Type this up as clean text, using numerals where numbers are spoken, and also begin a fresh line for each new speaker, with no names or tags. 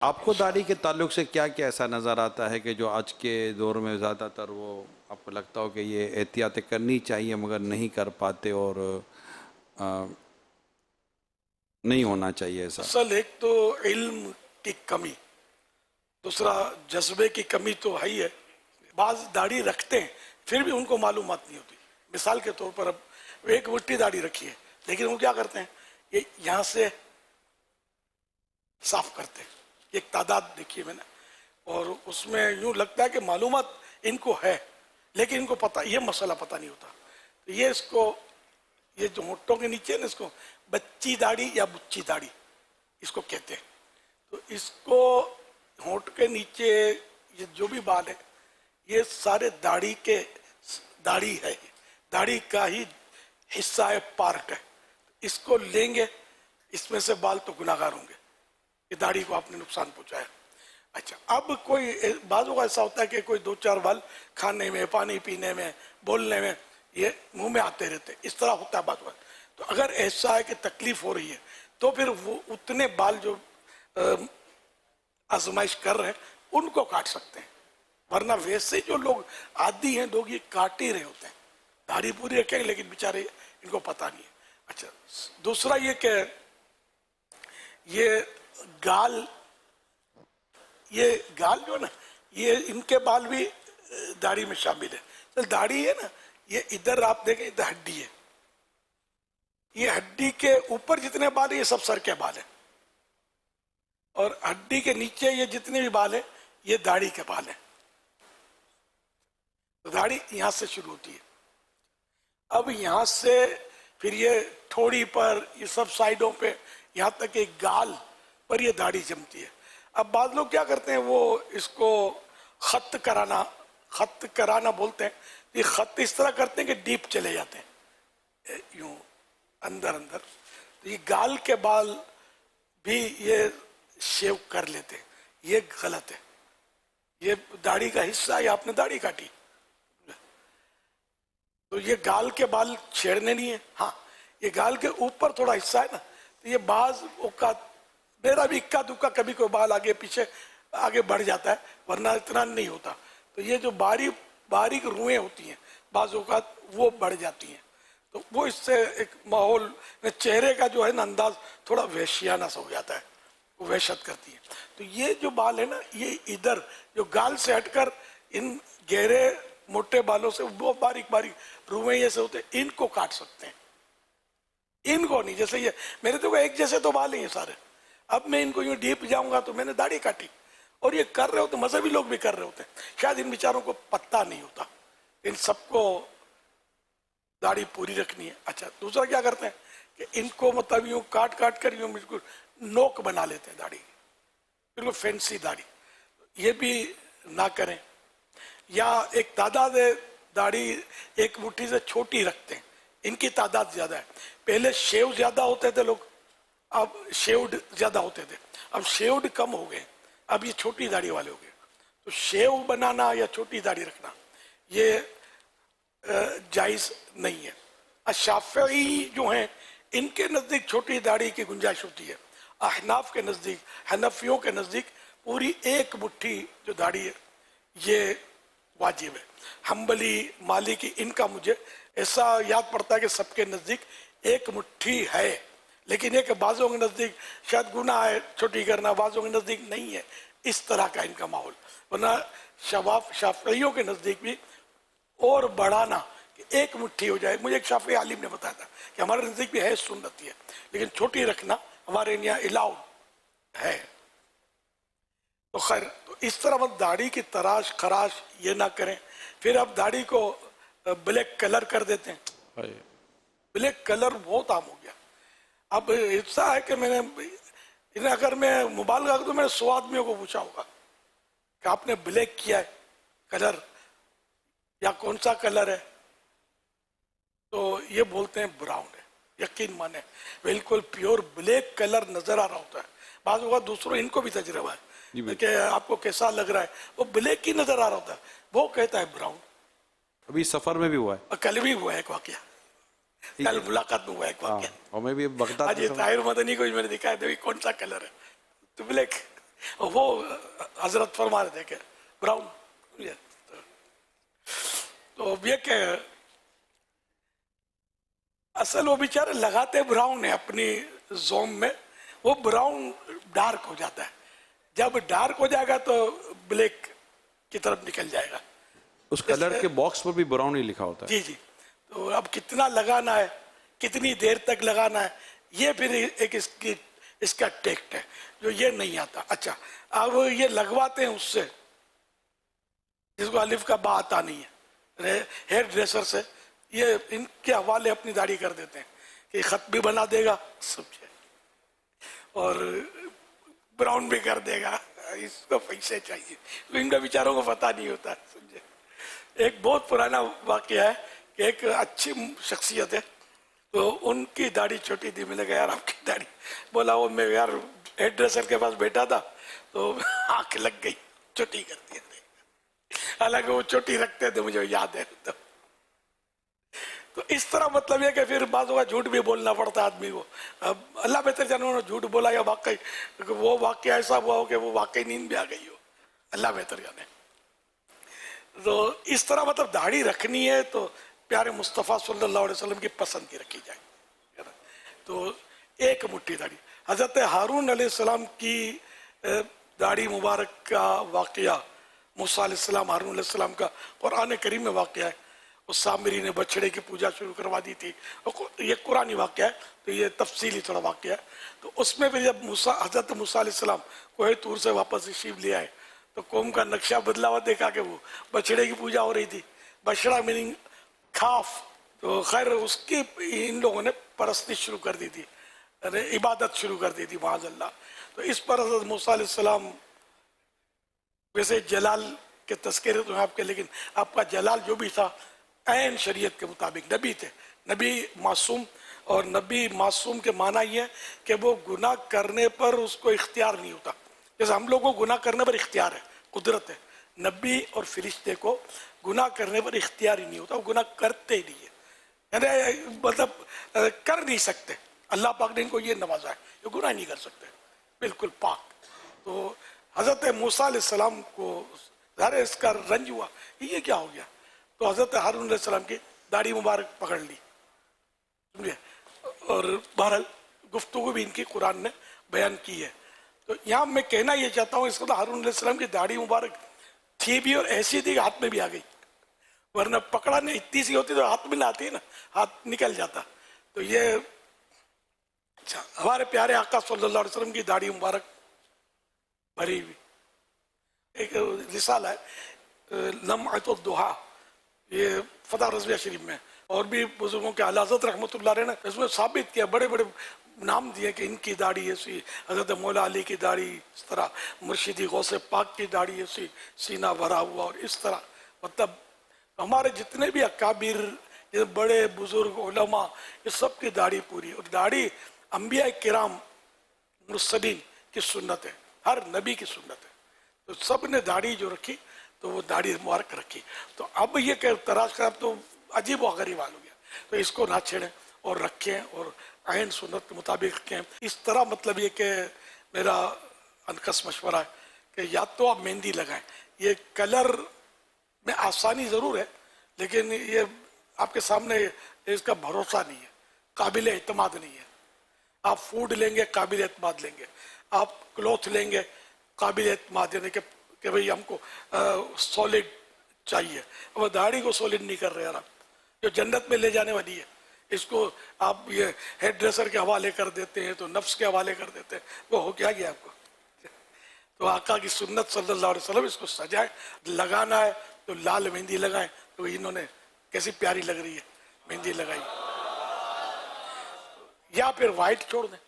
آپ کو داڑھی کے تعلق سے کیا کیا ایسا نظر آتا ہے کہ جو آج کے دور میں زیادہ تر وہ آپ کو لگتا ہو کہ یہ احتیاطیں کرنی چاہیے مگر نہیں کر پاتے اور نہیں ہونا چاہیے ایسا؟
اصل ایک تو علم کی کمی، دوسرا جذبے کی کمی تو ہے ہی ہے. بعض داڑھی رکھتے ہیں پھر بھی ان کو معلومات نہیں ہوتی. مثال کے طور پر اب ایک وٹی داڑھی رکھی ہے لیکن وہ کیا کرتے ہیں، یہ یہاں سے صاف کرتے ہیں. ایک تعداد دیکھی ہے میں نے، اور اس میں یوں لگتا ہے کہ معلومات ان کو ہے لیکن ان کو پتہ، یہ مسئلہ پتہ نہیں ہوتا. تو یہ اس کو، یہ جو ہونٹوں کے نیچے ہے نا، اس کو بچی داڑھی یا بچی داڑھی اس کو کہتے ہیں. تو اس کو ہونٹ کے نیچے یہ جو بھی بال ہے یہ سارے داڑھی ہے، داڑھی کا ہی حصہ ہے، پارٹ ہے. اس کو لیں گے، اس میں سے بال تو گناہگار ہوں گے، یہ داڑھی کو آپ نے نقصان پہنچایا. اچھا، اب کوئی بعضوں کا ایسا ہوتا ہے کہ کوئی دو چار بال کھانے میں، پانی پینے میں، بولنے میں یہ منہ میں آتے رہتے، اس طرح ہوتا ہے بعض وقت. تو اگر ایسا ہے کہ تکلیف ہو رہی ہے تو پھر وہ اتنے بال جو آزمائش کر رہے ہیں ان کو کاٹ سکتے ہیں. ورنہ ویسے جو لوگ عادی ہیں لوگ یہ کاٹ ہی رہے ہوتے ہیں، داڑھی پوری رکھیں گے لیکن بیچارے ان کو پتہ نہیں ہے. اچھا، دوسرا یہ کہ یہ گال جو ہے نا، یہ ان کے بال بھی داڑھی میں شامل ہے. داڑھی ہے نا، یہ ادھر آپ دیکھیں، ادھر ہڈی ہے، یہ ہڈی کے اوپر جتنے بال ہیں یہ سب سر کے بال ہیں، اور ہڈی کے نیچے یہ جتنے بھی بال ہیں یہ داڑھی کے بال ہیں. داڑھی یہاں سے شروع ہوتی ہے. اب یہاں سے پھر یہ تھوڑی پر، یہ سب سائیڈوں پہ، یہاں تک کہ گال پر یہ داڑھی جمتی ہے. اب بعض لوگ کیا کرتے ہیں، وہ اس کو خط کرانا بولتے ہیں. یہ خط اس طرح کرتے ہیں کہ ڈیپ چلے جاتے ہیں یوں اندر. تو یہ گال کے بال بھی یہ شیو کر لیتے ہیں، یہ غلط ہے. یہ داڑھی کا حصہ ہے، آپ نے داڑھی کاٹی تو یہ گال کے بال چھیڑنے نہیں ہے. ہاں، یہ گال کے اوپر تھوڑا حصہ ہے نا، تو یہ بعض اوقات میرا بھی اکا دکا کبھی کوئی بال آگے پیچھے آگے بڑھ جاتا ہے، ورنہ اتنا نہیں ہوتا. تو یہ جو باریک روئیں ہوتی ہیں بعض اوقات وہ بڑھ جاتی ہیں، تو وہ اس سے ایک ماحول چہرے کا جو ہے نا انداز تھوڑا وحشیانہ سا ہو جاتا ہے، وہ وحشت کرتی ہے. تو یہ جو بال ہے نا، یہ ادھر جو گال سے ہٹ کر ان گہرے موٹے بالوں سے وہ باریک روئیں جیسے ہوتے ہیں، ان کو کاٹ سکتے ہیں، ان کو نہیں. جیسے یہ میرے تو ایک جیسے تو بال ہیں یہ سارے، اب میں ان کو یوں ڈیپ جاؤں گا تو میں نے داڑھی کاٹی، اور یہ کر رہے ہوتے مذہبی لوگ بھی کر رہے ہوتے ہیں، شاید ان بیچاروں کو پتہ نہیں ہوتا ان سب کو داڑھی پوری رکھنی ہے. اچھا، دوسرا کیا کرتے ہیں کہ ان کو مطلب یوں کاٹ کر یوں بالکل نوک بنا لیتے ہیں داڑھی، بالکل فینسی داڑھی. یہ بھی نہ کریں. یا ایک تعداد ہے داڑھی ایک مٹھی سے چھوٹی رکھتے ہیں، ان کی تعداد زیادہ ہے. پہلے شیو زیادہ ہوتے تھے لوگ، اب شیوڈ زیادہ ہوتے تھے، اب شیوڈ کم ہو گئے، اب یہ چھوٹی داڑھی والے ہو گئے. تو شیو بنانا یا چھوٹی داڑھی رکھنا یہ جائز نہیں ہے. شافعی جو ہیں ان کے نزدیک چھوٹی داڑھی کی گنجائش ہوتی ہے. احناف کے نزدیک، حنفیوں کے نزدیک پوری ایک مٹھی جو داڑھی ہے یہ واجب ہے. حنبلی، مالکی، ان کا مجھے ایسا یاد پڑتا ہے کہ سب کے نزدیک ایک مٹھی ہے، لیکن یہ کہ بعضوں کے نزدیک شاید گناہ ہے چھوٹی کرنا، بعضوں کے نزدیک نہیں ہے. اس طرح کا ان کا ماحول. ورنہ شافعیوں کے نزدیک بھی اور بڑھانا کہ ایک مٹھی ہو جائے. مجھے ایک شافعی عالم نے بتایا تھا کہ ہمارے نزدیک بھی ہے سنت ہے، لیکن چھوٹی رکھنا ہمارے یہاں الاؤ ہے. تو خیر، تو اس طرح وہ داڑھی کی تراش خراش یہ نہ کریں. پھر اب داڑھی کو بلیک کلر کر دیتے ہیں. بلیک کلر بہت عام ہو گیا. اب ایسا ہے کہ میں نے اگر میں مبالغہ کروں تو میں نے 100 آدمیوں کو پوچھا ہوگا کہ آپ نے بلیک کیا ہے کلر یا کون سا کلر ہے، تو یہ بولتے ہیں براؤن ہے. یقین مانے بالکل پیور بلیک کلر نظر آ رہا ہوتا ہے. بعض اوقات دوسروں ان کو بھی تجربہ ہے کہ آپ کو کیسا لگ رہا ہے، وہ بلیک ہی نظر آ رہا ہوتا ہے، وہ کہتا ہے براؤن.
ابھی سفر میں بھی ہوا ہے،
اور کل بھی ہوا ہے ایک واقعہ، کل ملاقات میں ہوا ہے ایک واقعہ.
اور میں بھی بغداد
آج
میں
طاہر مدنی کو میں نے دکھایا تھا کون سا کلر ہے، تو بلیک. اور وہ حضرت فرما رہے تھے کہ براؤن. تو یہ کہ اصل وہ بیچارے لگاتے براؤن ہے اپنی زوم میں, وہ براؤن ڈارک ہو جاتا ہے, جب ڈارک ہو جائے گا تو بلیک کی طرف نکل جائے گا.
اس کلر کے باکس پر بھی براؤن ہی لکھا ہوتا ہے.
جی جی. تو اب کتنا لگانا ہے, کتنی دیر تک لگانا ہے, یہ پھر ایک اس کا ٹیکٹ ہے جو یہ نہیں آتا. اچھا اب یہ لگواتے ہیں اس سے جس کو الف کا با آتا نہیں ہے, ہیئر ڈریسر سے, یہ ان کے حوالے اپنی داڑھی کر دیتے ہیں کہ خط بھی بنا دے گا سمجھے, اور براؤن بھی کر دے گا, اس کو پیسے چاہیے. ان کا بیچاروں کو پتہ نہیں ہوتا سمجھے. ایک بہت پرانا واقعہ ہے کہ ایک اچھی شخصیت ہے, تو ان کی داڑھی چھوٹی تھی. میں نے کہا یار آپ کی داڑھی, بولا وہ میں یار ہیئر ڈریسر کے پاس بیٹھا تھا تو آنکھ لگ گئی, چھوٹی کر دی. حالانکہ وہ چھوٹی رکھتے تھے, مجھے یاد ہے. تو اس طرح مطلب یہ کہ پھر بعضوں کا جھوٹ بھی بولنا پڑتا آدمی کو. اب اللہ بہتر جانے انہوں نے جھوٹ بولا یا واقعی وہ واقعہ ایسا ہوا ہو کہ وہ واقعی نیند بھی آ گئی ہو, اللہ بہتر جانے. تو اس طرح مطلب داڑھی رکھنی ہے تو پیارے مصطفیٰ صلی اللہ علیہ وسلم کی پسند کی رکھی جائے. تو ایک مٹھی داڑھی. حضرت ہارون علیہ السلام کی داڑھی مبارک کا واقعہ, موسیٰ علیہ السلام ہارون علیہ السلام کا قرآن کریم میں واقعہ ہے. اس سامری نے بچڑے کی پوجا شروع کروا دی تھی. یہ قرآنی واقعہ ہے, تو یہ تفصیلی تھوڑا واقعہ ہے. تو اس میں پھر جب حضرت موسیٰ علیہ السلام کوہ طور سے واپس تشریف لے آئے تو قوم کا نقشہ بدلا ہوا دیکھا کہ وہ بچڑے کی پوجا ہو رہی تھی. بچڑا میننگ کھاف. تو خیر اس کی ان لوگوں نے پرستی شروع کر دی تھی, عبادت شروع کر دی تھی معاذ اللہ. تو اس پر حضرت موسیٰ علیہ السلام, ویسے جلال کے تذکرے تو ہیں آپ کے, لیکن آپ کا جلال جو بھی تھا عین شریعت کے مطابق نبی تھے, نبی معصوم. اور نبی معصوم کے معنی یہ ہے کہ وہ گناہ کرنے پر اس کو اختیار نہیں ہوتا. جیسے ہم لوگوں کو گناہ کرنے پر اختیار ہے, قدرت ہے. نبی اور فرشتے کو گناہ کرنے پر اختیار ہی نہیں ہوتا, وہ گناہ کرتے ہی نہیں ہے, یعنی مطلب کر نہیں سکتے. اللہ پاک نے ان کو یہ نوازا ہے, یہ گناہ نہیں کر سکتے, بالکل پاک. تو حضرت موسیٰ علیہ السلام کو ظاہر اس کا رنج ہوا یہ کیا ہو گیا, تو حضرت ہارون علیہ السلام کی داڑھی مبارک پکڑ لی, سمجھے. اور بہرحال گفتگو بھی ان کی قرآن نے بیان کی ہے. تو یہاں میں کہنا یہ چاہتا ہوں, اس وقت ہارون علیہ السلام کی داڑھی مبارک تھی بھی اور ایسی تھی کہ ہاتھ میں بھی آ گئی, ورنہ پکڑا نہیں, اتنی سی ہوتی تو ہاتھ میں نہ آتی نا, ہاتھ نکل جاتا. تو یہ اچھا ہمارے پیارے آقا صلی اللہ علیہ وسلم کی داڑھی مبارک بھری ہوئی. ایک رسالہ ہے لمعۃ الضحیٰ, یہ فتح رضویہ شریف میں, اور بھی بزرگوں کے اعلی حضرت رحمۃ اللہ علیہ نے اس میں ثابت کیا, بڑے بڑے نام دیے کہ ان کی داڑھی ایسی, حضرت مولا علی کی داڑھی اس طرح, مرشدی غوث پاک کی داڑھی ایسی, سینہ بھرا ہوا, اور اس طرح. مطلب ہمارے جتنے بھی اکابر, بڑے بزرگ علماء, یہ سب کی داڑھی پوری. اور داڑھی انبیاء کرام مرسلین کی سنت ہے, ہر نبی کی سنت ہے. تو سب نے داڑھی جو رکھی تو وہ داڑھی مبارک رکھی. تو اب یہ کہ تراش کر, اب تو عجیب و غریب حال ہو گیا. تو اس کو نہ چھیڑیں اور رکھیں اور عین سنت کے مطابق رکھیں. اس طرح مطلب یہ کہ میرا انکس مشورہ ہے کہ یا تو آپ مہندی لگائیں. یہ کلر میں آسانی ضرور ہے, لیکن یہ آپ کے سامنے اس کا بھروسہ نہیں ہے, قابل اعتماد نہیں ہے. آپ فوڈ لیں گے قابل اعتماد لیں گے, آپ کلوتھ لیں گے قابل اعتماد, یعنی کہ بھئی ہم کو سولڈ چاہیے. وہ داڑھی کو سولڈ نہیں کر رہے یار, آپ جو جنت میں لے جانے والی ہے, اس کو آپ یہ ہیئر ڈریسر کے حوالے کر دیتے ہیں, تو نفس کے حوالے کر دیتے ہیں. وہ ہو کیا گیا آپ کو. تو آقا کی سنت صلی اللہ علیہ وسلم, اس کو سجائیں. لگانا ہے تو لال مہندی لگائیں. تو انہوں نے کیسی پیاری لگ رہی ہے مہندی لگائی, یا پھر وائٹ چھوڑ دیں.